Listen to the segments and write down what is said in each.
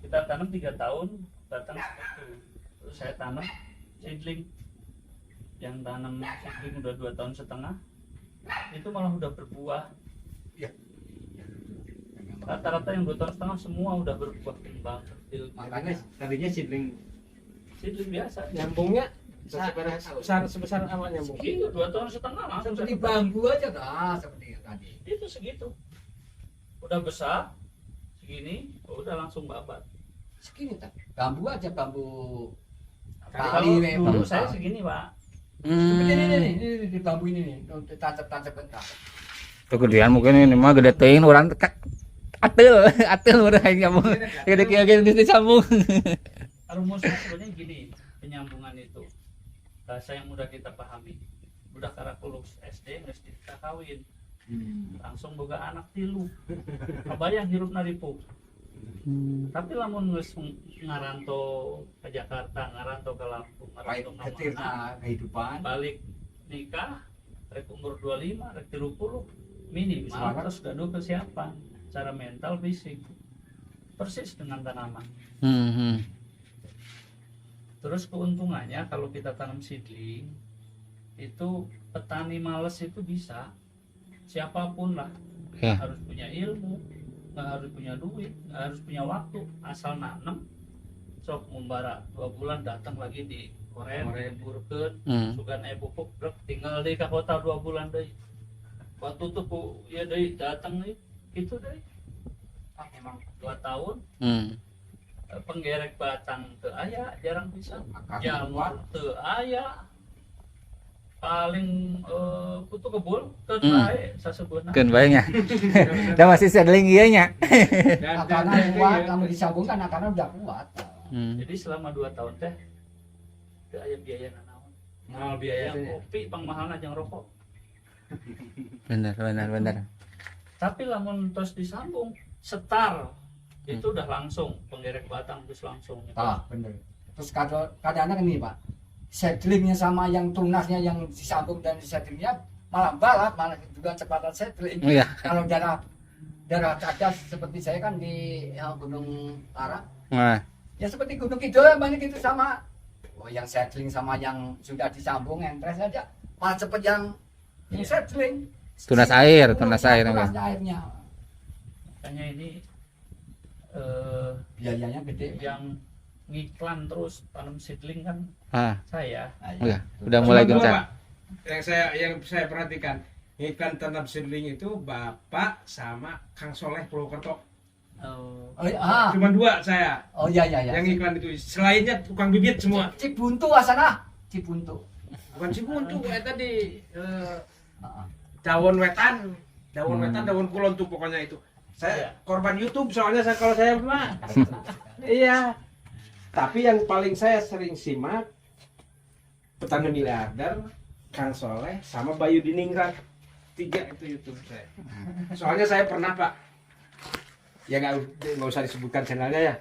Kita tanam 3 tahun, batang seperti itu. Terus saya tanam seedling. Yang tanam seedling udah 2,5 tahun, itu malah udah berbuah. Iya. Rata-rata yang 2,5 tahun semua udah berbuah kembang. Makanya tadinya seedling biasa. nyambungnya sebesar apa nyambung? Segitu 2,5 tahun langsung Seperti saya- bambu aja dah, seperti yang tadi. itu segitu. Udah besar segini, udah langsung babat. Segini tak? Bambu aja, bambu Kalau tali, dulu bambu saya tali. segini, Pak. Seperti ini di bambu ini nih, untuk tancap-tancap bentar. Kegedean mungkin ini mah gede teuing urang atel urang nyambung. Gede kieu disambung. Rumusnya sebenarnya gini, penyambungan itu bahasa yang mudah kita pahami. Budak karakulus SD geus kita kawin, langsung boga anak 3. Kabayang hirup naripu. Tapi lamun geus ngaranto ke Jakarta, ngaranto ke Lampung, Baik ngaranto ke ketirna mana, kehidupan. balik nikah, rek umur 25, rek 30, minimal Semangat. terus gaduh kesiapan secara mental fisik. Persis dengan tanaman. Terus keuntungannya kalau kita tanam seedling itu petani males itu bisa, siapapun lah, Ya. harus punya ilmu, nggak harus punya duit, nggak harus punya waktu, asal nanam sok membara 2 bulan datang lagi di koren burkeun sugan pupuk brek tinggal di kota 2 bulan deh waktu tuh ya deh datang nih gitu deh. Emang 2 tahun penggerek batang teu aya, jarang bisa. Jamur teu aya. Paling kutu kebul teu bae sasebeuna. Keun bae nya. Da masih seedling ieu nya. Akarnya kuat, kamu disambungkan akarnya udah kuat. Jadi selama 2 tahun teh teu aya biaya nanaon. Mahal biaya kopi, pang mahalna jeung rokok. Bener. Tapi lamun tos disambung setar itu udah langsung penggerek batang terus langsung. Ah, bener. Terus kadang-kadang ini Pak, seedlingnya sama yang tunasnya yang disambung dan seedlingnya malah balap, malah juga cepatan seedling. Iya. Kalau daerah cadas seperti saya kan di Gunung Tara, Nah, ya seperti Gunung Kidul banyak itu sama. Oh, yang seedling sama yang sudah disambung entres aja, malah cepet yang seedling. tunas air Tunas airnya. Makanya ini Biayanya gede. yang ngiklan terus tanam seedling kan saya. iya, udah mulai Cuma dua, gencar. Pak. Yang saya perhatikan iklan tanam seedling itu Bapak sama Kang Soleh Purwokerto. Oh, Oh, ah. Cuma 2 saya. Oh iya. Yang iklan itu selainnya tukang bibit semua. Cibuntu asana, Cibuntu. Bukan Cibuntu kayak tadi Heeh. daun wetan, daun kulon tuh pokoknya itu. Saya korban YouTube soalnya kalau saya mah. Iya. Tapi yang paling saya sering simak petani miliarder, Kang Soleh sama Bayu Diningrat. 3 itu YouTube saya. Soalnya saya pernah Pak. Ya nggak usah disebutkan channelnya ya.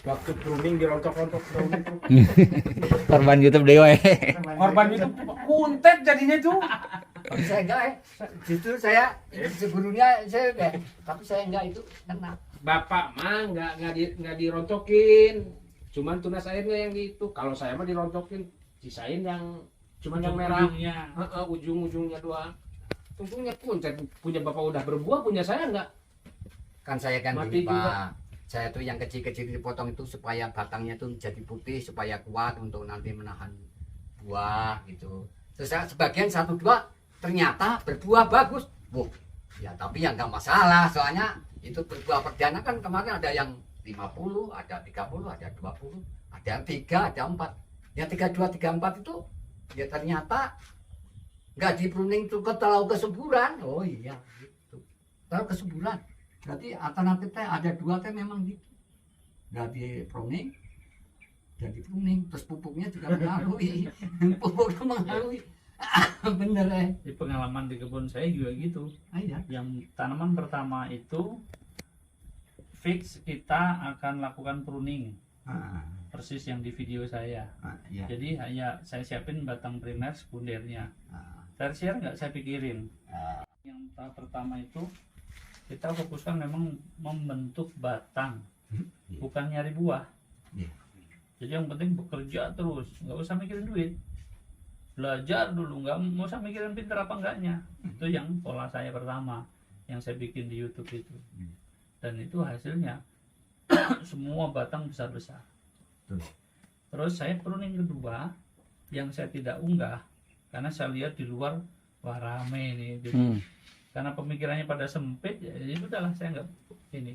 Waktu pruning dirontok-rontok daun itu. Korban YouTube dewe. Korban YouTube kuntet jadinya tuh. Tapi saya enggak justru saya sebelumnya saya tapi saya enggak itu kena. Bapak mah nggak dirontokin, cuman tunas airnya yang gitu. Kalau saya mah dirontokin, sisain yang cuman yang merah, ujung-ujungnya doang. Untungnya pun punya bapak udah berbuah, punya saya enggak. Kan saya kan Mati gini, juga. Pak. Saya tuh yang kecil-kecil dipotong itu supaya batangnya tuh jadi putih supaya kuat untuk nanti menahan buah gitu. Terus sebagian 1-2 ternyata berbuah bagus. Ya tapi yang enggak masalah soalnya itu berbuah perdana kan kemarin ada yang 50, ada 30, ada 20, ada yang 3, ada 4. Yang 32, 34 itu ya ternyata nggak di pruning tuh terlalu kesuburan. Oh iya gitu. Terlalu kesuburan. Berarti alternatifnya ada 2 teh memang gitu. Nggak di pruning, jadi pruning. Terus pupuknya juga mengaruhi. Pupuknya mengaruhi. Bener ya. di pengalaman di kebun saya juga gitu. Iya. Yang tanaman pertama itu fix kita akan lakukan pruning, persis yang di video saya. Iya. Jadi hanya saya siapin batang primer, sekundernya. Tersier nggak saya pikirin. Yang tahap pertama itu kita fokuskan memang membentuk batang bukan nyari buah. Iya. Jadi yang penting bekerja terus, nggak usah mikirin duit. Belajar dulu, nggak usah mikirin pinter apa enggaknya. Itu yang pola saya pertama yang saya bikin di YouTube itu. Dan itu hasilnya semua batang besar-besar. Terus saya pruning kedua yang saya tidak unggah karena saya lihat di luar wah rame nih. Jadi, karena pemikirannya pada sempit, ya udahlah saya nggak ini.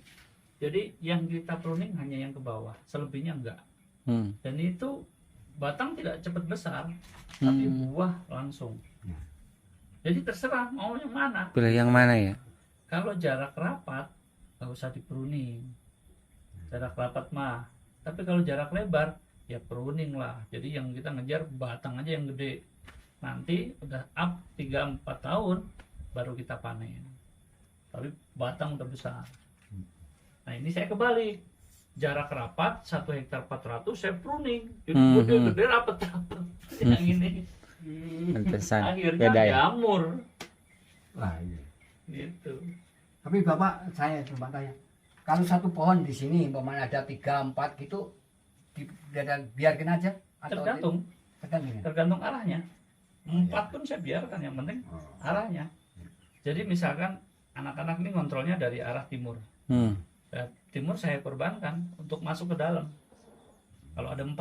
Jadi yang kita pruning hanya yang ke bawah, selebihnya enggak. Dan itu batang tidak cepat besar, tapi buah langsung. Jadi terserah mau yang mana. Pilih yang mana ya? Kalau jarak rapat nggak usah dipruning, jarak rapat mah. Tapi kalau jarak lebar ya pruning lah. Jadi yang kita ngejar batang aja yang gede. Nanti udah up 3-4 tahun baru kita panen. Tapi batang udah besar. Nah ini saya kebalik, jarak rapat 1 hektar 400 saya pruning. Jadi gede-gede rapat-rapat. Yang ini Pantesan. akhirnya Beda ya. jamur. Wah, iya. Gitu. Tapi Bapak, saya coba tanya, kalau satu pohon di sini umpamanya ada 3-4 gitu, biarkan aja atau Tergantung. tergantung ya? Tergantung arahnya. 4 pun saya biarkan, yang penting arahnya. Jadi misalkan anak-anak ini kontrolnya dari arah timur. Timur saya korbankan untuk masuk ke dalam. Kalau ada 4,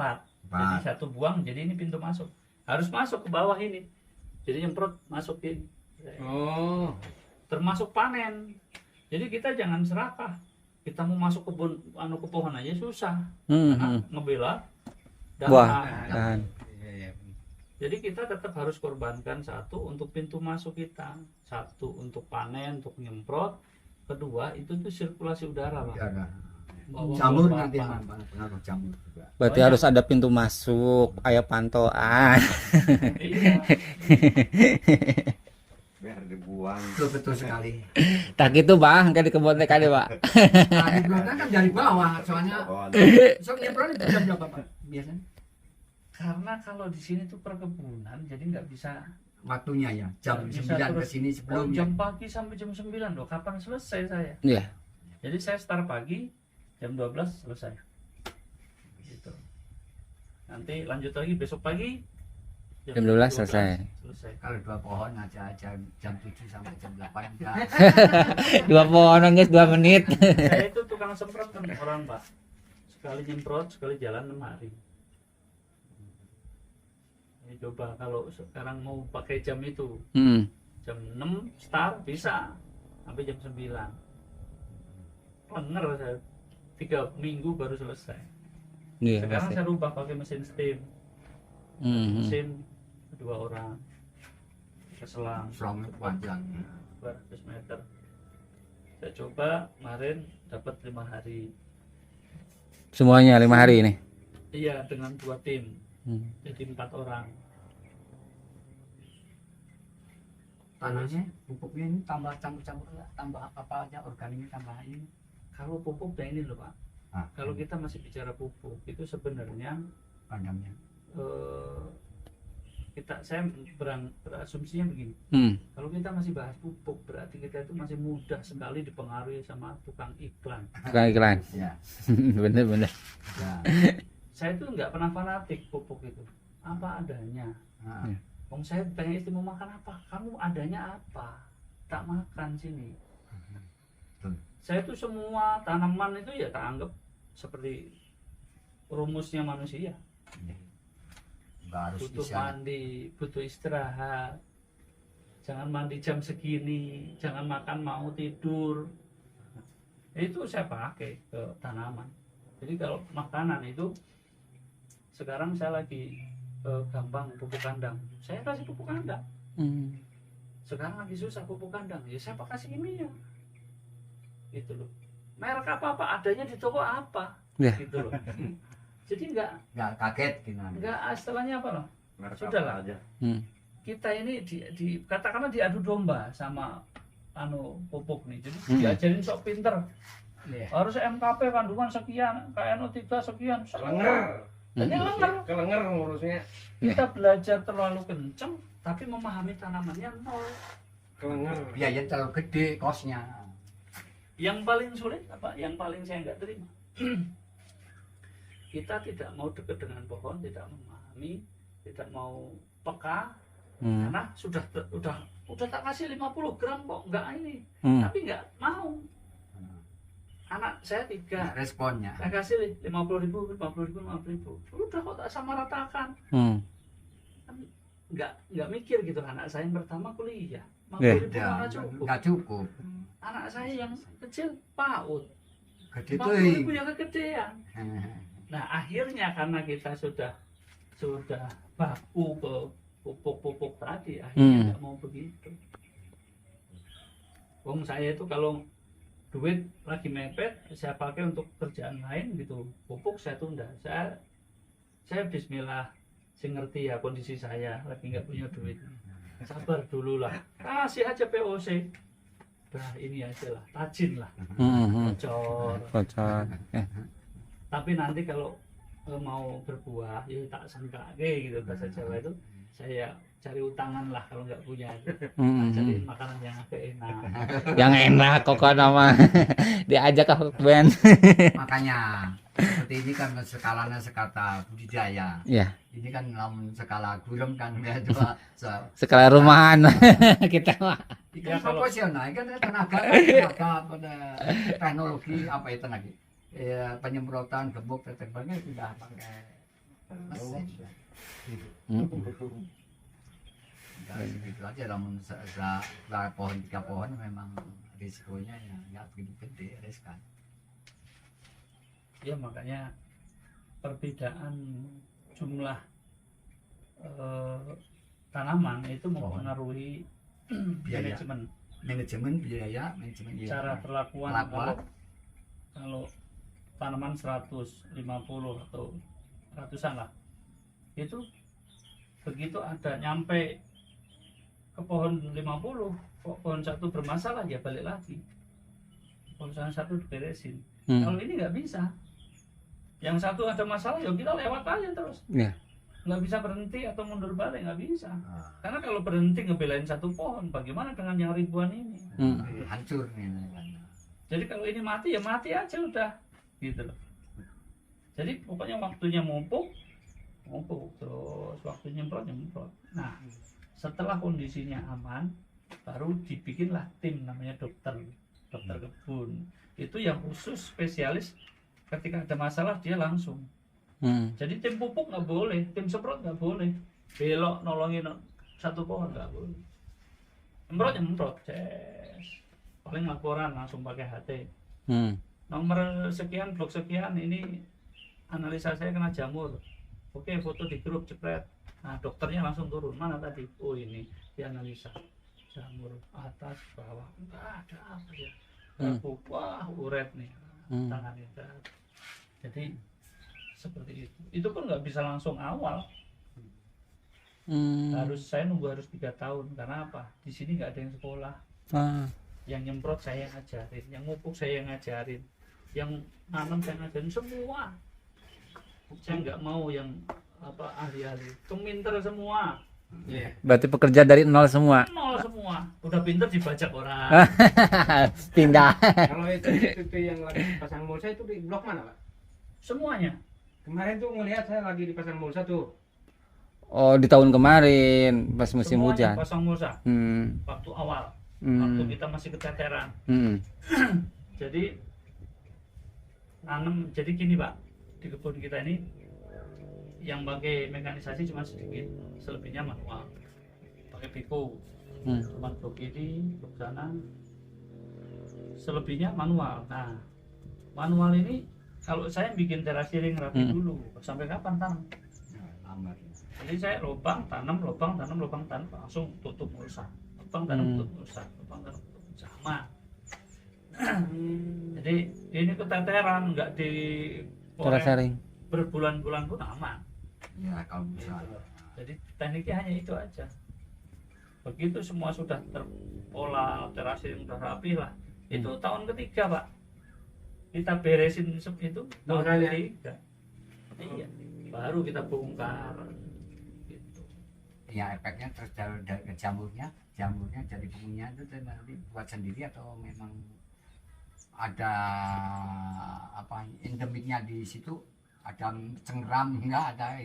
jadi 1 buang, jadi ini pintu masuk. Harus masuk ke bawah ini. Jadi nyemprot masukin. Oh. Termasuk panen. Jadi kita jangan serakah. Kita mau masuk ke pohon aja susah. Karena ngebela Wah, dahan. kan. Jadi kita tetap harus korbankan 1 untuk pintu masuk kita, 1 untuk panen, untuk nyemprot, kedua itu tuh sirkulasi udara, Pak. Bawa Jamur bawa nanti apa. pengaruh jamur juga. Berarti Oh, iya. harus ada pintu masuk, aya pantauan. Iya. Biar dibuang. Betul sekali. Tak gitu bang, kan di kebun teh kali pak. Nah, dibuangnya kan dari bawah, soalnya Oh, sok nyemprot itu jam berapa Pak biasanya? Karena kalau di sini tuh perkebunan, jadi nggak bisa Waktunya ya, jam Bisa 9 ke terus. sini sebelumnya. jam pagi sampai jam 9 loh. Kapan selesai saya? Iya. Jadi saya start pagi, jam 12 selesai. Gitu. Nanti lanjut lagi besok pagi, Jam 12 selesai. Kalau 2 pohon aja jam 7 sampai jam 8 enggak. 2 pohon guys 2 menit. Saya itu tukang semprot kan orang Pak. Sekali nyemprot, sekali jalan 6 hari. Ini coba kalau sekarang mau pakai jam itu, jam 6 start bisa sampai jam 9. Lenger saya 3 minggu baru selesai. Iya. Sekarang pasti. saya rubah pakai mesin steam. Mesin 2 orang ke selang Selang panjang. 200 meter. Saya coba kemarin dapat 5 hari. Semuanya 5 hari ini. Iya, dengan 2 tim. Jadi 4 orang. Tanahnya, pupuknya ini tambah campur-campur, tambah apa aja organiknya tambah ini. Kalau pupuk dan ini loh Pak. Kalau kita masih bicara pupuk itu sebenarnya Pandangnya. saya berasumsinya begini. Kalau kita masih bahas pupuk berarti kita itu masih mudah sekali dipengaruhi sama tukang iklan. Tukang iklan. Ya. Bener. Ya. Saya itu nggak pernah fanatik pupuk itu. Apa adanya. Nah, Om saya tanya istri mau makan apa? Kamu adanya apa? Tak makan sini. betul. Saya itu semua tanaman itu ya tak anggap seperti rumusnya manusia. Nggak harus Butuh bisa. mandi, butuh istirahat. Jangan mandi jam segini, jangan makan mau tidur. Itu saya pakai ke tanaman. Jadi kalau makanan itu sekarang saya lagi gampang pupuk kandang. Saya kasih pupuk kandang. Sekarang lagi susah pupuk kandang. Ya saya kasih ini ya. Gitu loh. Merek apa adanya di toko apa? Ya. Gitu loh. Jadi Nggak kaget gimana. enggak istilahnya apa loh? merek Sudahlah. apa aja. Kita ini katakanlah diadu domba sama pupuk nih. Jadi diajarin sok pinter. Iya. Harus MKP kandungan sekian, KNO3 sekian. Kelenger. Ini lenger. Kelenger ngurusnya. Kita belajar terlalu kenceng tapi memahami tanamannya nol. Kelenger. Biaya terlalu gede kosnya. Yang paling sulit apa? Yang paling saya nggak terima. kita tidak mau dekat dengan pohon, tidak memahami, tidak mau peka, Hmm. karena udah tak kasih 50 gram kok nggak ini, Hmm. tapi nggak mau. Anak saya 3, Nggak responnya. saya kasih 50.000, 50.000, 50.000, udah kok tak sama ratakan. Hmm. Nggak mikir gitu, anak saya yang pertama kuliah, 50.000 Ya, nggak cukup. nggak cukup. Anak saya yang kecil PAUD, Gede 50.000 tuh. yang kegedean. Nah akhirnya karena kita sudah baku ke pupuk-pupuk tadi, akhirnya nggak mau begitu. Wong saya itu kalau duit lagi mepet, saya pakai untuk kerjaan lain gitu, pupuk saya tunda. Saya Bismillah, saya ngerti ya kondisi saya lagi nggak punya duit, sabar dulu lah, kasih aja POC. Nah ini aja lah, tajin lah, Hmm. bocor. Bocor. Tapi nanti kalau mau berbuah ya tak sangka gitu, bahasa Jawa itu saya cari utangan lah kalau nggak punya, Hmm. cariin makanan yang agak enak. Yang enak kok nama diajak ke band. Makanya seperti ini kan skalanya skala budidaya. Ya, Ini kan lamun skala gurem kan ya coba. skala rumahan kita mah. Ikan Ya, kalau- proporsional, kan tenaga pada teknologi apa itu lagi? Ya, penyemprotan gebuk tetepannya tidak pakai mesin. Hmm. Dan gitu aja namun pohon 3 pohon memang risikonya ya nggak begitu gede riskan. Ya makanya perbedaan jumlah tanaman itu mempengaruhi Biaya. manajemen Biaya, manajemen iya. cara perlakuan. Perlakuan. Kalau tanaman 150 atau ratusan lah, itu begitu ada nyampe ke pohon 50, kok pohon satu bermasalah ya balik lagi, pohon satu diberesin. Kalau ini nggak bisa, yang satu ada masalah ya kita lewat aja terus, Ya. nggak bisa berhenti atau mundur balik, nggak bisa. Ah, Karena kalau berhenti ngebelain satu pohon, bagaimana dengan yang ribuan ini? hancur nih kan. Jadi kalau ini mati ya mati aja udah, gitu loh. Jadi pokoknya waktunya mupuk terus, waktunya nyemprot. Nah setelah kondisinya aman, baru dibikinlah tim namanya dokter kebun. Itu yang khusus spesialis, ketika ada masalah dia langsung. Jadi tim pupuk nggak boleh, tim semprot nggak boleh, belok nolongin satu pohon nggak boleh. Nyemprot, ces. Paling laporan langsung pakai HT. Nomor sekian, blok sekian, ini analisa saya kena jamur. Oke, foto di grup jepret. Nah, dokternya langsung turun. Mana tadi? Oh, ini dianalisa. Jamur atas, bawah. Enggak ada apa ya. Wah, uret nih. Tangannya. Jadi seperti itu. Itu pun nggak bisa langsung awal. Saya nunggu harus 3 tahun. Karena apa? Di sini nggak ada yang sekolah. Yang nyemprot saya yang ngajarin, yang mupuk saya yang ngajarin, yang nanam saya ngajarin semua. Saya nggak mau yang apa ahli-ahli, pinter semua, Berarti pekerja dari nol semua. nol semua. Udah pinter dibajak orang. Pindah. Kalau itu yang lagi dipasang mulsa itu di blok mana, Pak? Semuanya. Kemarin tuh ngelihat saya lagi dipasang mulsa tuh. Oh, di tahun kemarin pas musim Semuanya hujan. pasang mulsa. Hmm. Waktu awal, Hmm. waktu kita masih keteteran. Hmm. Jadi nanam, jadi gini Pak, di kebun kita ini yang pakai mekanisasi cuma sedikit, selebihnya manual. Pakai piko, cuma blok ini, blok sana, selebihnya manual. Nah, manual ini kalau saya bikin terasiring rapi dulu, sampai kapan tanam? Lambat. Jadi saya lubang tanam, langsung tutup mulsa, lubang tanam, tutup mulsa, lubang tanam, tutup mulsa. Sama. Jadi ini keteteran, nggak di Tersaring. berbulan-bulan pun aman. Ya kalau bisa. Jadi tekniknya hanya itu aja. Begitu semua sudah terolah, terasiring sudah rapi lah. Itu tahun ketiga Pak. Kita beresin itu tahun Mulsanya? ketiga. Iya. Baru kita bongkar. Gitu. Ya efeknya terus dari jamurnya jadi punya itu nanti buat sendiri atau memang ada apa endemiknya di situ ada cengkram enggak ada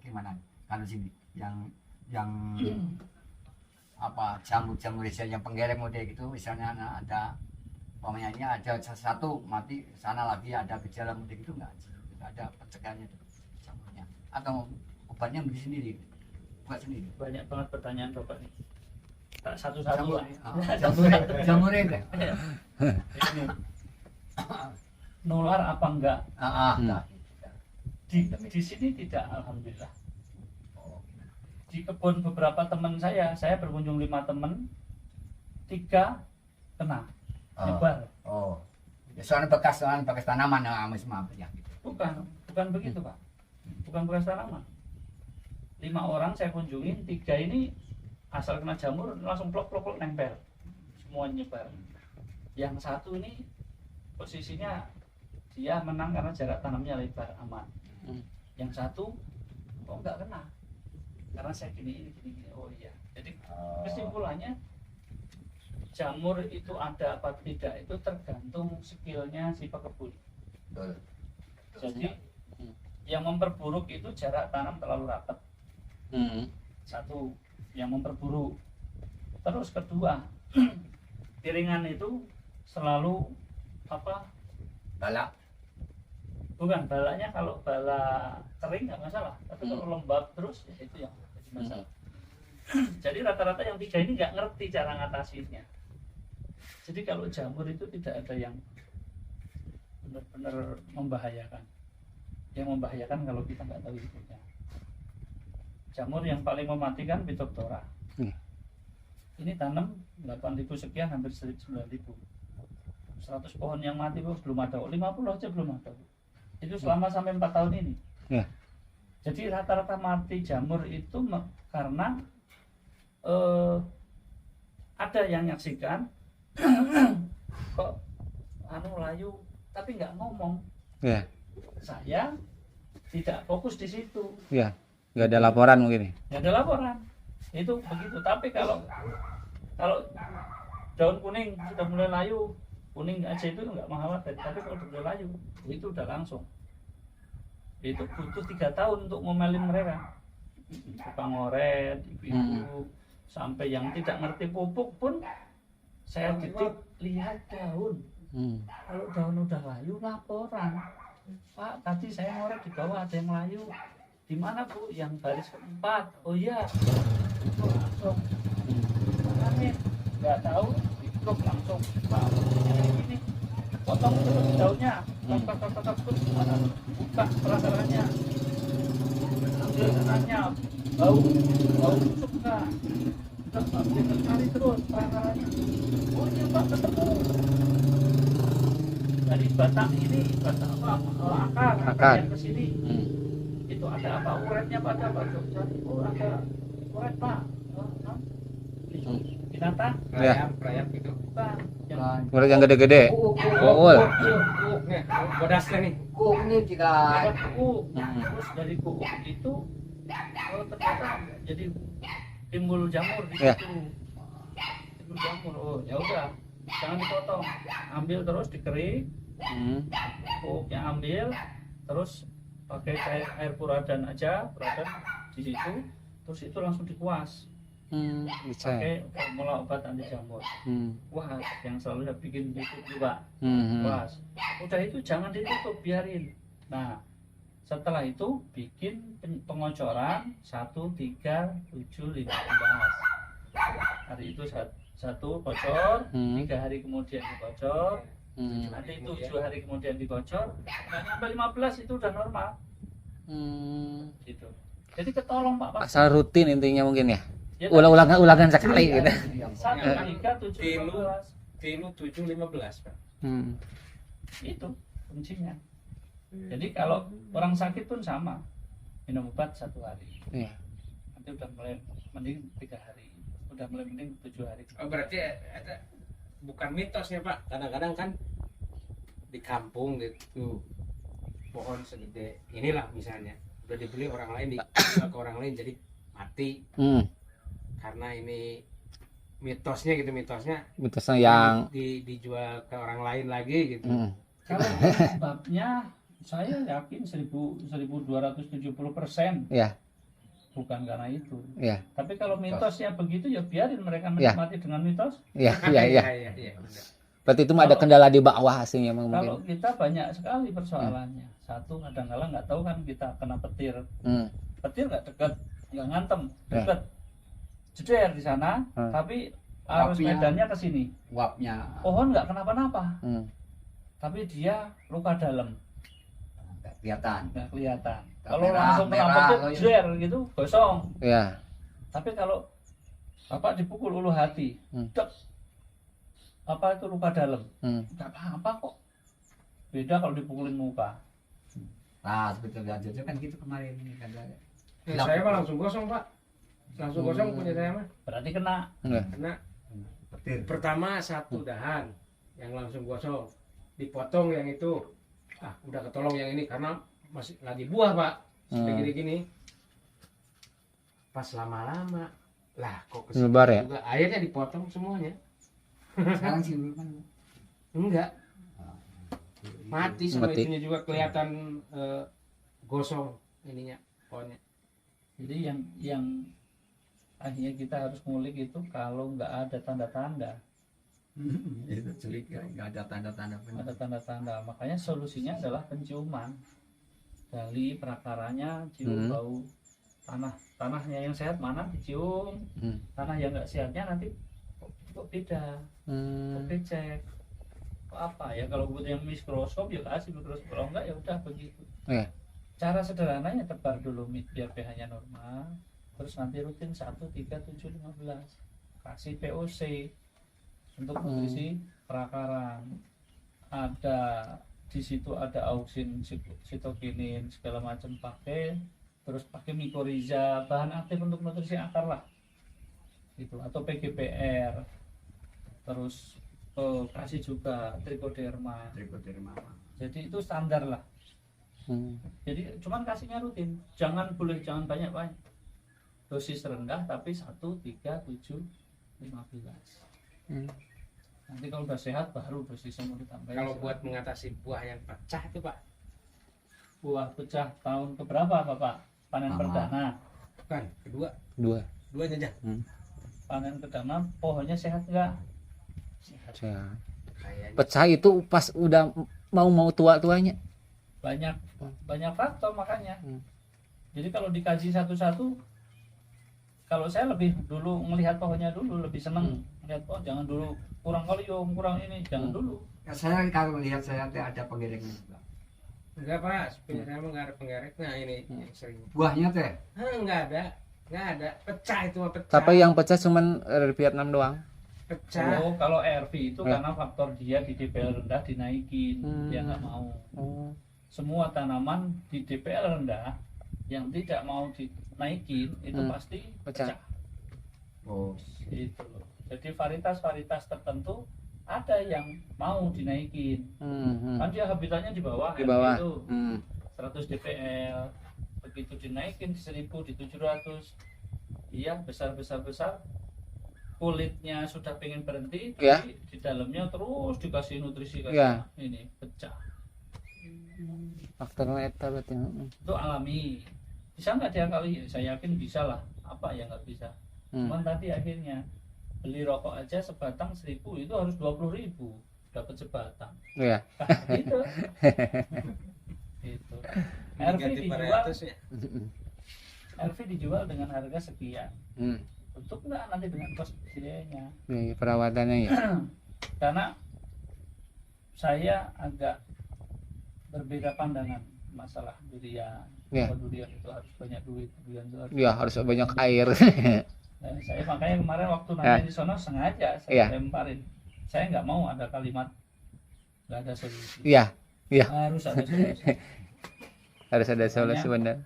gimana kalau sini yang apa jamur-jamur yang penggerek model gitu misalnya ada umpamanya ada satu mati sana lagi ada gejala model gitu enggak ada pencegahannya jamurnya atau obatnya beli sendiri buat sendiri. Banyak banget pertanyaan Bapak nih. Tak satu-satu lah. Jamurnya enggak Ini. Nular apa enggak? Di sini tidak, alhamdulillah. Di kebun beberapa teman saya berkunjung 5 teman, 3 kena nyebar. Ya, soalnya bekas tanaman ya gitu. Bukan begitu Pak, bukan bekas tanaman. 5 orang saya kunjungin, 3 ini asal kena jamur langsung plok nempel, semua nyebar. Yang 1 ini posisinya dia menang karena jarak tanamnya lebar, aman. Yang 1 kok nggak kena? Karena saya gini. Oh iya. Jadi kesimpulannya jamur itu ada apa tidak itu tergantung skillnya si pekebun. Jadi yang memperburuk itu jarak tanam terlalu rapat. 1 yang memperburuk. Terus kedua, piringan itu selalu apa? Balak. Bukan, balanya kalau bala kering nggak masalah, tapi kalau lembab terus ya itu yang jadi masalah. Jadi rata-rata yang 3 ini nggak ngerti cara ngatasinnya. Jadi kalau jamur itu tidak ada yang benar-benar membahayakan. Yang membahayakan kalau kita nggak tahu itunya. Jamur yang paling mematikan Phytophthora. Ini tanam 8.000 sekian, hampir 9.000. 100 pohon yang mati belum ada, 50 aja belum ada. Itu selama sampai 4 tahun ini. Ya. Jadi rata-rata mati jamur itu karena ada yang nyaksikan kok layu tapi nggak ngomong. Ya. Saya tidak fokus di situ. Ya. Nggak ada laporan mungkin. Nggak ada laporan. Itu begitu. Tapi kalau daun kuning sudah mulai layu, kuning aja itu nggak mengkhawatir. Tapi kalau sudah mulai layu, itu udah langsung. Itu butuh 3 tahun untuk ngomelin mereka. Tukang ngoret, ibu-ibu, sampai yang tidak ngerti pupuk pun saya didik lihat daun. Kalau daun udah layu laporan. Pak, tadi saya ngoret di bawah ada yang layu. Di mana Bu? Yang baris keempat. Oh iya. Itu langsung. Tanganin. Nggak tahu, diblok langsung. Pak, ini potong terus daunnya. Tok terus buka perasarannya. Ambil tanahnya. Bau busuk enggak? Ambil cari terus perasarannya. Oh iya Pak, ketemu. Dari batang ini, batang apa? Akar yang ke sini. Itu ada apa? Uretnya pada Pak Dokter. Oh ada uret Pak. Binatang? Rayap gitu. Bukan. Urat yang gede-gede. Kuul. Nih, bodasnya nih. Ini jika Dapat kuuk. Terus dari kuuk itu ternyata jadi timbul jamur di Ya. situ. Timbul jamur. Oh ya udah, jangan dipotong. Ambil terus dikerik. Kuuknya ambil, terus pakai air puradan aja, puradan di situ. Terus itu langsung dikuas. Bisa. Pakai formula obat anti jamur. Wah, yang selalu saya bikin itu juga. Kuas. Udah itu jangan ditutup, biarin. Nah, setelah itu bikin pengocoran 1, 3, 7, 15. Hari itu satu kocor, 3 hari kemudian dikocor, nanti 7 hari kemudian dikocor, nah sampai 15 itu udah normal. Gitu. Jadi ketolong Pak. Asal rutin intinya mungkin ya. Ya, Ulang-ulangan sekali gitu. 1, 3, 7, 15. Tilu 7, 15 Pak. Itu kuncinya. Jadi kalau orang sakit pun sama, minum obat 1 hari. Iya. Nanti udah mulai mending 3 hari, udah mulai mending 7 hari. Oh, berarti ada bukan mitos ya Pak. Kadang-kadang kan di kampung gitu pohon segede inilah misalnya udah dibeli orang lain dijual ke orang lain jadi mati karena ini mitosnya Mitosnya yang dijual ke orang lain lagi gitu. Kalau sebabnya Saya yakin 1270%. Ya, Bukan karena itu. ya, Tapi kalau mitosnya begitu ya biarin mereka Ya. menikmati dengan mitos. ya, ya, ya. Iya, benar. Berarti itu mah ada kendala di bawah hasilnya emang Kalau mungkin. kita banyak sekali persoalannya. Satu, kadang-kadang nggak tahu kan kita kena petir. Hmm. Petir nggak dekat, nggak ngantem, Ya. dekat. Jeder di sana, tapi arus Waktunya- medannya ke sini. Uapnya Pohon nggak kenapa-napa, Hmm. tapi dia luka dalam, nggak kelihatan. nggak kelihatan. Nggak Kalau merah, langsung kena merah, petir, kalau ini- jeder gitu, gosong. Ya. Tapi kalau Bapak dipukul ulu hati, dek, apa itu luka dalam? Hmm. Nggak apa-apa kok. Beda kalau dipukulin muka. Nah, sebetulnya Jojo kan gitu kemarin ini kan. Saya mah langsung gosong, Pak. Langsung gosong punya saya mah. Berarti kena. Ya. Karena Petir. pertama satu dahan yang langsung gosong, dipotong yang itu. Udah ketolong yang ini karena masih lagi buah, Pak. Sudah gini-gini. Pas lama-lama, lah kok kesini Nyebar ya? juga akhirnya dipotong semuanya. Sekarang sih kan Enggak, mati sama Mati. itunya juga kelihatan gosong ininya pohonnya. Jadi yang akhirnya kita harus ngulik itu kalau nggak ada tanda-tanda, itu sulit ya, nggak ada tanda-tanda ada tanda-tanda. Makanya solusinya adalah penciuman. Gali prakaranya, cium bau tanahnya yang sehat mana dicium, tanah yang nggak sehatnya nanti kok beda, kok becek, kok apa ya kalau buat yang mikroskop ya kasih mikroskop, kalau enggak ya udah begitu. Iya. Cara sederhananya tebar dolomit biar pH-nya normal, terus nanti rutin 1, 3, 7, 15 kasih POC untuk nutrisi prakarang. Ada di situ ada auksin, sitokinin segala macam pakai, terus pakai mikoriza bahan aktif untuk nutrisi akar lah itu, atau PGPR, terus kasih juga trichoderma. Jadi itu standar lah. Jadi cuman kasihnya rutin, jangan banyak dosis rendah tapi 1, 3, 7, 15. Nanti kalau udah sehat baru dosisnya mau ditambahin. Kalau buat mengatasi buah yang pecah itu, Pak, buah pecah tahun keberapa Bapak panen perdana? bukan kedua, Dua. aja. Panen perdana pohonnya sehat nggak? Sehat. Sehat. Kayaknya Pecah itu pas udah mau tua-tuanya. Banyak faktor makanya. Jadi kalau dikaji satu-satu, kalau saya lebih dulu melihat pohonnya dulu, lebih seneng melihat pohon, jangan dulu kurang kalium, kurang ini, jangan dulu. Ya, saya kalau melihat saya ada penggereknya juga. enggak, Pak, punya saya mah enggak ada penggerek. Nah, ini yang sering. Buahnya teh Enggak ada. Pecah itu mah pecah. Tapi yang pecah cuman dari Vietnam doang. Pecah. Oh, kalau RV itu karena faktor dia di DPL rendah dinaikin, dia nggak mau. Semua tanaman di DPL rendah yang tidak mau dinaikin itu pasti Pecah. pecah. oh Gitu loh. Jadi varietas-varietas tertentu ada yang mau dinaikin. Kan dia habitatnya di bawah. Di bawah. Itu 100 DPL. Begitu dinaikin di 1000, di 700. Iya, besar. Kulitnya sudah pengen berhenti, Ya. tapi di dalamnya terus dikasih nutrisi Ya. ini pecah. Faktornya eta berarti. Itu alami. Bisa nggak dia kali? Saya yakin bisa lah. Apa yang nggak bisa? Cuman tadi akhirnya beli rokok aja sebatang 1000 itu harus 20.000 dapat sebatang. Iya. Gitu. Itu. Ganti varietasnya. RV dijual dengan harga sekian. Untuk nggak nanti dengan kos biayanya. Iya, perawatannya ya. Karena saya agak berbeda pandangan masalah durian. Ya. Bahwa durian itu harus banyak duit, durian itu harus. Iya, harus banyak air. Dan saya makanya kemarin waktu nanya di sono sengaja saya Ya. lemparin. Saya nggak mau ada kalimat nggak ada solusi. Iya. Iya. Harus ada solusi. Harus ada solusi benar.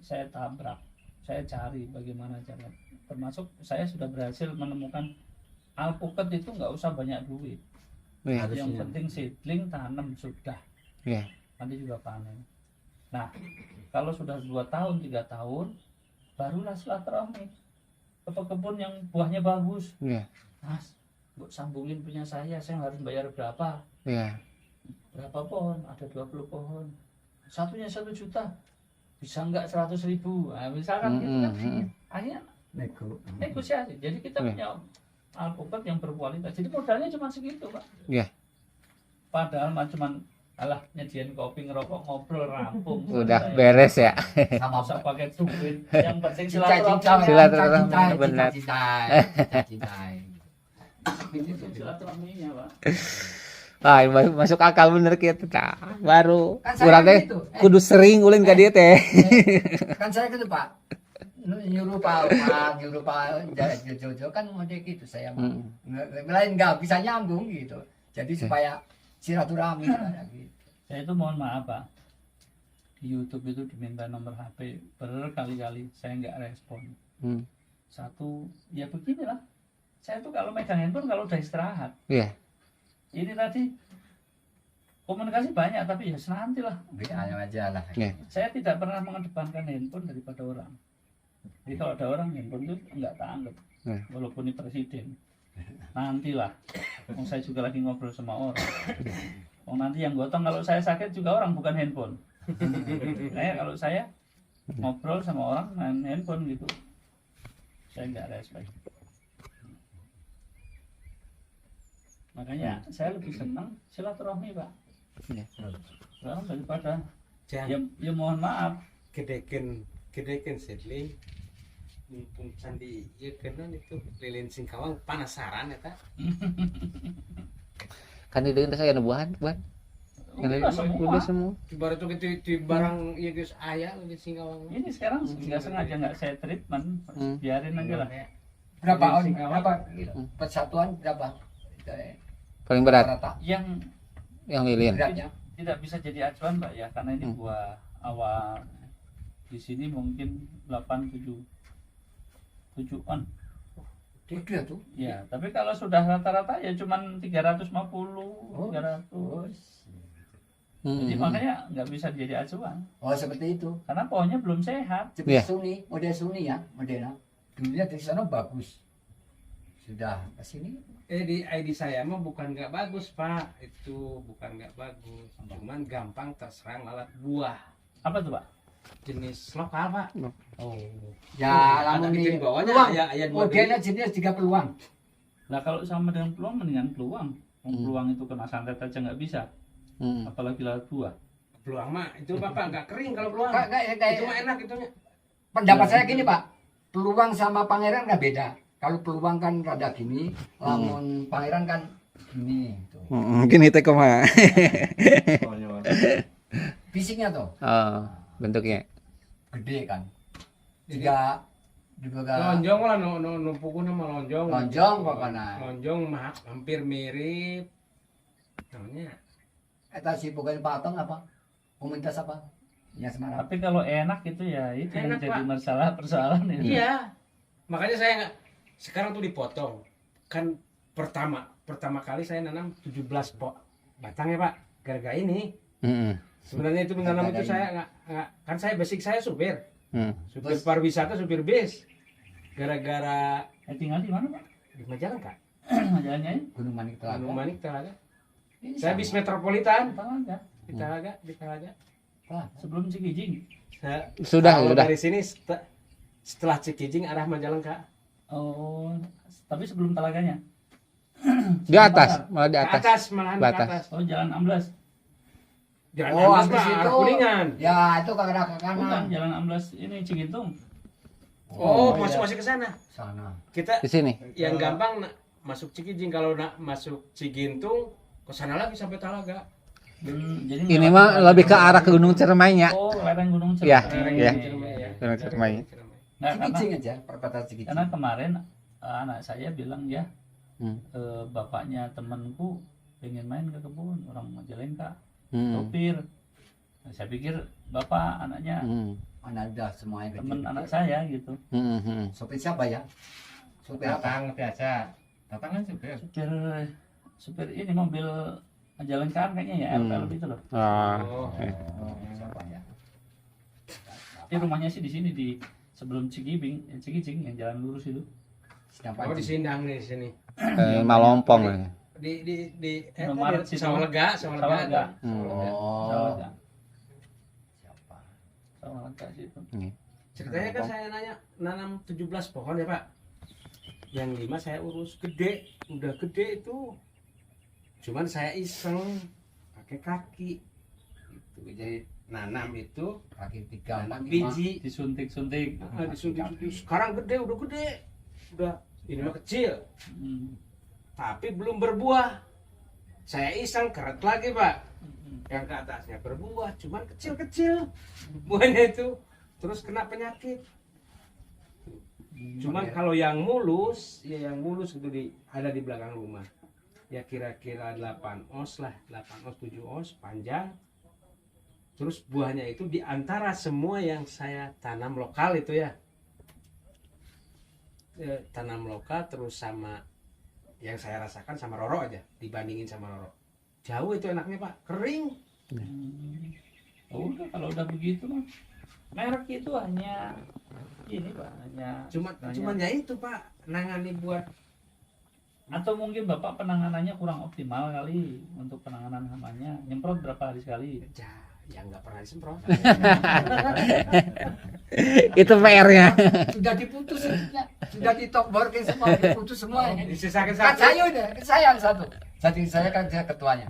Saya tabrak, saya cari bagaimana cara. Termasuk saya sudah berhasil menemukan alpukat itu nggak usah banyak duit. Iya. Yang penting seedling tanam sudah. Iya. Nanti juga panen. Nah, kalau sudah 2 tahun, 3 tahun, barulah silaturahmi ke kebun yang buahnya bagus. Iya. Mas, bu sambungin punya saya harus bayar berapa? Iya. berapa pohon, ada 20 pohon, satunya 1 juta, bisa enggak 100.000, nah, misalkan gitu kan, akhirnya negosiasi. Jadi kita punya alpukat yang berkualitas, jadi modalnya cuma segitu Pak. Iya. Padahal mah cuman alah nyediain kopi, ngerokok, ngobrol, rampung. Udah beres ya. Sama Masa pakai duit, yang penting Silaturahmi, silaturahmi. benar. Itu silaturahminya Pak. Ah, masuk akal bener kita. Nah, baru Kan saya urang teh gitu. kudu sering ulin ka dieu teh. Kan saya gitu Pak, nyuruh Pak Jojo kan model gitu saya mah. Lain nggak bisa nyambung gitu. Jadi supaya silaturahmi gitu. Saya itu mohon maaf Pak, di YouTube itu diminta nomor HP berkali-kali, saya nggak respon. Satu, ya beginilah, saya tuh kalau megang handphone kalau udah istirahat. Iya. Ini tadi komunikasi banyak tapi ya senanti lah. Biar aja lah. Iya. Saya tidak pernah mengedepankan handphone daripada orang. Jadi kalau ada orang handphone itu enggak tak anggap, walaupun ini presiden. Nantilah, saya juga lagi ngobrol sama orang. Nanti yang gotong kalau saya sakit juga orang, bukan handphone. Kayak kalau saya ngobrol sama orang main handphone gitu, saya nggak respect. Makanya saya lebih senang silaturahmi Pak. Sekarang daripada ya mohon maaf. Gedeken seedling mumpung candi ieu kenan itu lilin Singkawang penasaran eta. Kan di deui saya buahan, Bang. Udah semua. Ibarat itu di barang ieu geus aya lilin Singkawang. Ini sekarang nggak sengaja nggak saya treatment, biarin aja lah. Berapa on? Berapa persatuan berapa? Paling berat Rata. Yang lilin. Beratnya. tidak bisa jadi acuan Mbak ya, karena ini buah awal di sini mungkin 8-7 on. Itu ya tuh. Ya, tapi kalau sudah rata-rata ya cuman 350, 300. Jadi makanya nggak bisa jadi acuan. Oh seperti itu. Karena pohonnya belum sehat. Seperti Iya. Suni, model Suni ya, modelnya. Dulunya dari sana bagus. Sudah ke sini Di ID saya mah bukan nggak bagus Pak, itu bukan nggak bagus, cuman gampang terserang lalat buah Apa tuh Pak? jenis lokal Pak. Oh. ya Ada lamun di di bawahnya peluang. aya dua Modelnya jenis 3 peluang. Nah kalau sama dengan peluang mendingan peluang. Peluang itu kena santet aja nggak bisa. Apalagi lalat buah. peluang mah itu Bapak nggak kering kalau peluang. Kayak Itu mah enak itunya. pendapat saya gini Pak, peluang sama pangeran nggak beda. Kalau peluang kan rada gini, lamun pangeran kan gini. Tuh. Gini teh kumaha. Fisiknya tuh Oh, bentuknya. gede kan. Juga Lonjong lah numpukun sama lonjong. lonjong pokoknya. Lonjong mah hampir mirip. Namanya Eta si bukan patong apa? Komunitas apa? Ya Semarang. Tapi kalau enak itu ya itu yang Enak, jadi Pak. persoalan itu. iya. Makanya saya nggak sekarang tuh dipotong. Kan pertama kali saya nanam 17 batang ya Pak. Gara-gara ini. Sebenarnya itu menanam itu saya nggak kan saya basic saya supir. Supir Bus. pariwisata, supir bis. Gara-gara Tinggal di mana Pak? di Majalengka, Jalannya ini Gunung Manik Telaga. Gunung Manik Telaga. Ini Saya sama. bis metropolitan Telaga. di Telaga. Telaga. Sebelum Cikijing. Saya Sudah. dari sini setelah Cikijing arah Majalengka. Oh, tapi sebelum telaganya. Di atas, malah di Ke atas. atas malahan ke Batas. atas. Oh, Jalan Amblas. Jalan Oh, Amblas habis mah itu arah Kuningan. Ya, itu ke arah ke Bukan kanan. Jalan Amblas ini Cigintung. Oh, iya. masuk ke sana. Sana. Kita Di sini. yang gampang masuk Cikijing, kalau masuk Cigintung ke sana lagi sampai Talaga. Jadi Ini mah lebih ke arah ke Gunung Cermainya. Oh, lereng Gunung Ya, Cermai. ya. Iya. Gunung Cermai. Nah, Cikijing aja, perbatasan Cikijing. karena kemarin anak saya bilang ya, Hmm. bapaknya temanku pengen main ke kebun orang Majalengka, Hmm. sopir. Nah, saya pikir bapak anaknya Mana udah semuanya teman anak saya gitu. Sopir siapa ya? Sopir apa? biasa. Datang kan supir. Supir ini mobil Majalengka kayaknya ya, LPL itu loh. Oh. Siapa ya? Tapi rumahnya sih di sini di sebelum Cikijing yang jalan lurus itu. Siapa? Oh di Sindang nih di sini. Malompong. di Indomaret situ. Sawalega. Sawalega. Oh. Siapa? Sawalega situ. Ceritanya kan saya nanya nanam 17 pohon ya Pak. Yang 5 saya urus gede, udah gede itu. Cuman saya iseng pakai kaki. Gitu. Jadi nanam itu Kaki 3, nanam 4, 5. biji. Disuntik-suntik. Disuntik. Sekarang gede, udah ini mah kecil, Hmm. tapi belum berbuah. Saya iseng keret lagi Pak. Hmm. Yang ke atasnya berbuah, cuman kecil-kecil buahnya itu, terus kena penyakit. Cuman kalau yang mulus, ya yang mulus itu ada di belakang rumah. Ya kira-kira 8 os lah, 8 os 7 os panjang. Terus buahnya itu di antara semua yang saya tanam lokal itu ya. Tanam lokal terus sama yang saya rasakan sama Roro aja, dibandingin sama Roro. Jauh itu enaknya Pak, kering. Udah kalau udah begitu mah merek itu hanya ini Pak, hanya Cuman ya itu Pak, nangani buat atau mungkin Bapak penanganannya kurang optimal kali untuk penanganan hamanya. Nyemprot berapa hari sekali? ya nggak pernah disemprot. Itu PR-nya. Sudah diputus ininya. Sudah ditokborkin semua, diputus semua ini. Disisakan Kan satu. saya udah, saya yang satu. Jadi saya kan saya ketuanya.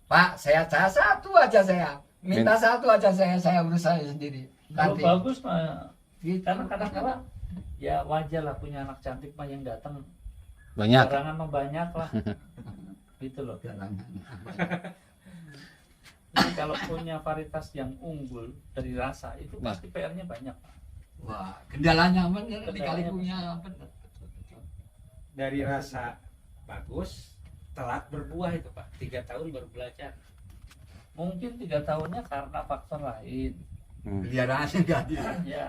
Pak, saya satu aja saya. Minta satu aja saya urus saya sendiri. Kalau Nanti bagus mah gitu. karena kadang-kadang ya wajar lah punya anak cantik mah yang datang Banyak. barangan mah banyak lah. Gitu loh. Jadi kalau punya varietas yang unggul dari rasa itu Nah. pasti PR-nya banyak. Pak. Wah, kendalanya bener dikali Kendalanya punya bener. Dari rasa bagus, telat berbuah itu Pak. 3 tahun baru belajar. Mungkin 3 tahunnya karena faktor lain. Peliharaannya enggak dia. Ya,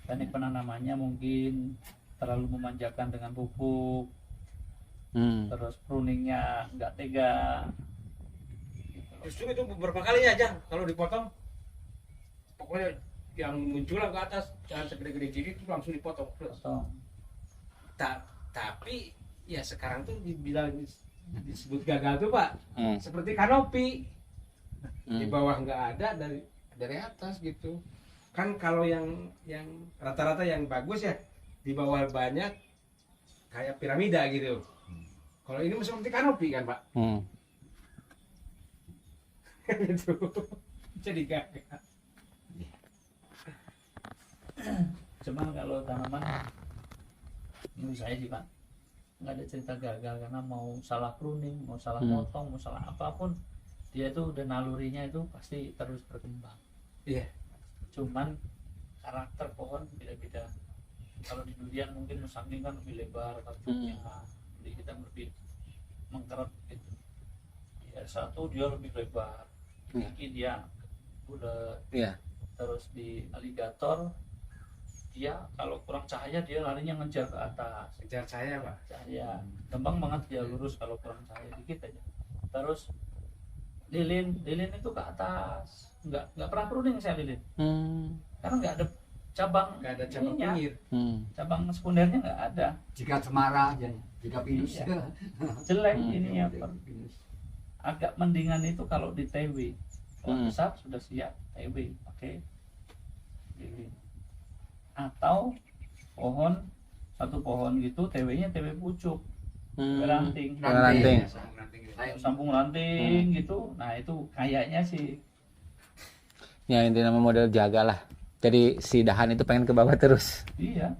teknik penanamannya mungkin terlalu memanjakan dengan pupuk, terus pruningnya nggak tega. Justru itu beberapa kali aja kalau dipotong. Pokoknya yang munculan ke atas jangan segede-gede gini itu langsung dipotong. Potong. Tapi ya sekarang tuh dibilang disebut gagal tuh Pak. Hmm. Seperti kanopi. Di Hmm. bawah nggak ada, dari atas gitu. Kan kalau yang rata-rata yang bagus ya di bawah banyak kayak piramida gitu. Kalau ini seperti kanopi kan Pak. Hmm. Gitu. Jadi gagal. Cuman kalau tanaman menurut saya sih Pak nggak ada cerita gagal karena mau salah pruning, mau salah potong, mau salah apapun dia itu udah nalurinya itu pasti terus berkembang. Iya. Cuman karakter pohon beda-beda. Kalau di durian mungkin musangking kan lebih lebar kartunya, jadi kita lebih mengkeret gitu. Ya satu dia lebih lebar, gigi dia bulat. Iya. Terus di aligator dia kalau kurang cahaya dia larinya ngejar ke atas. Kejar saya Pak. Cahaya gampang banget dia lurus kalau kurang cahaya dikit aja. Terus lilin itu ke atas, nggak pernah pruning saya lilin, karena nggak ada cabang, Nggak ada cabang ininya, pinggir. cabang sekundernya nggak ada, Jika cemara aja, jika pinus. Iya. Jelek ininya. Agak mendingan itu kalau di TW, pohon besar sudah siap TW, pakai lilin. Atau satu pohon gitu TW-nya TW pucuk, ranting. Ranting. Sambung ranting gitu. Nah itu kayaknya sih Ya intinya model jaga lah. Jadi si dahan itu pengen ke bawah terus. iya.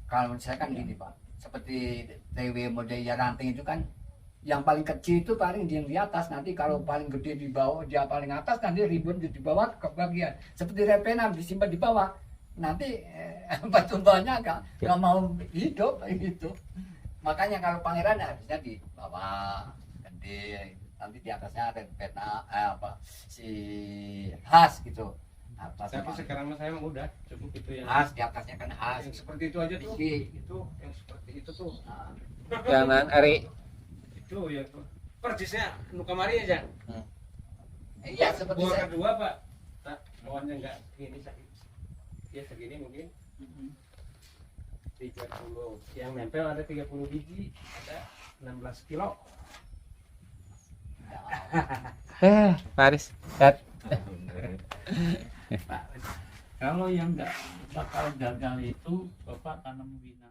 Kalau menurut saya kan gini Pak, seperti TW model ya ranting itu kan yang paling kecil itu paling dia di atas, nanti kalau paling gede di bawah dia paling atas, nanti ribbon di bawah ke bagian. Seperti repenam disimpan di bawah, nanti tumbuhannya nggak mau hidup gitu. Makanya kalau pangeran harusnya di bawah gede, nanti di atasnya ada peta si khas gitu. Tapi sekarang saya mah udah cukup itu ya. khas, di atasnya kan khas. Yang seperti itu aja tuh. Tinggi. Itu yang seperti itu tuh. Nah, Jangan Ari. Itu ya persisnya nu kamari aja. iya seperti Buah saya. kedua Pak. Bawahnya enggak gini sakit. Ya segini mungkin. 30. Yang nempel ada 30 biji, ada 16 kilo. Paris. Lihat. Kalau yang nggak bakal gagal itu Bapak tanam wina.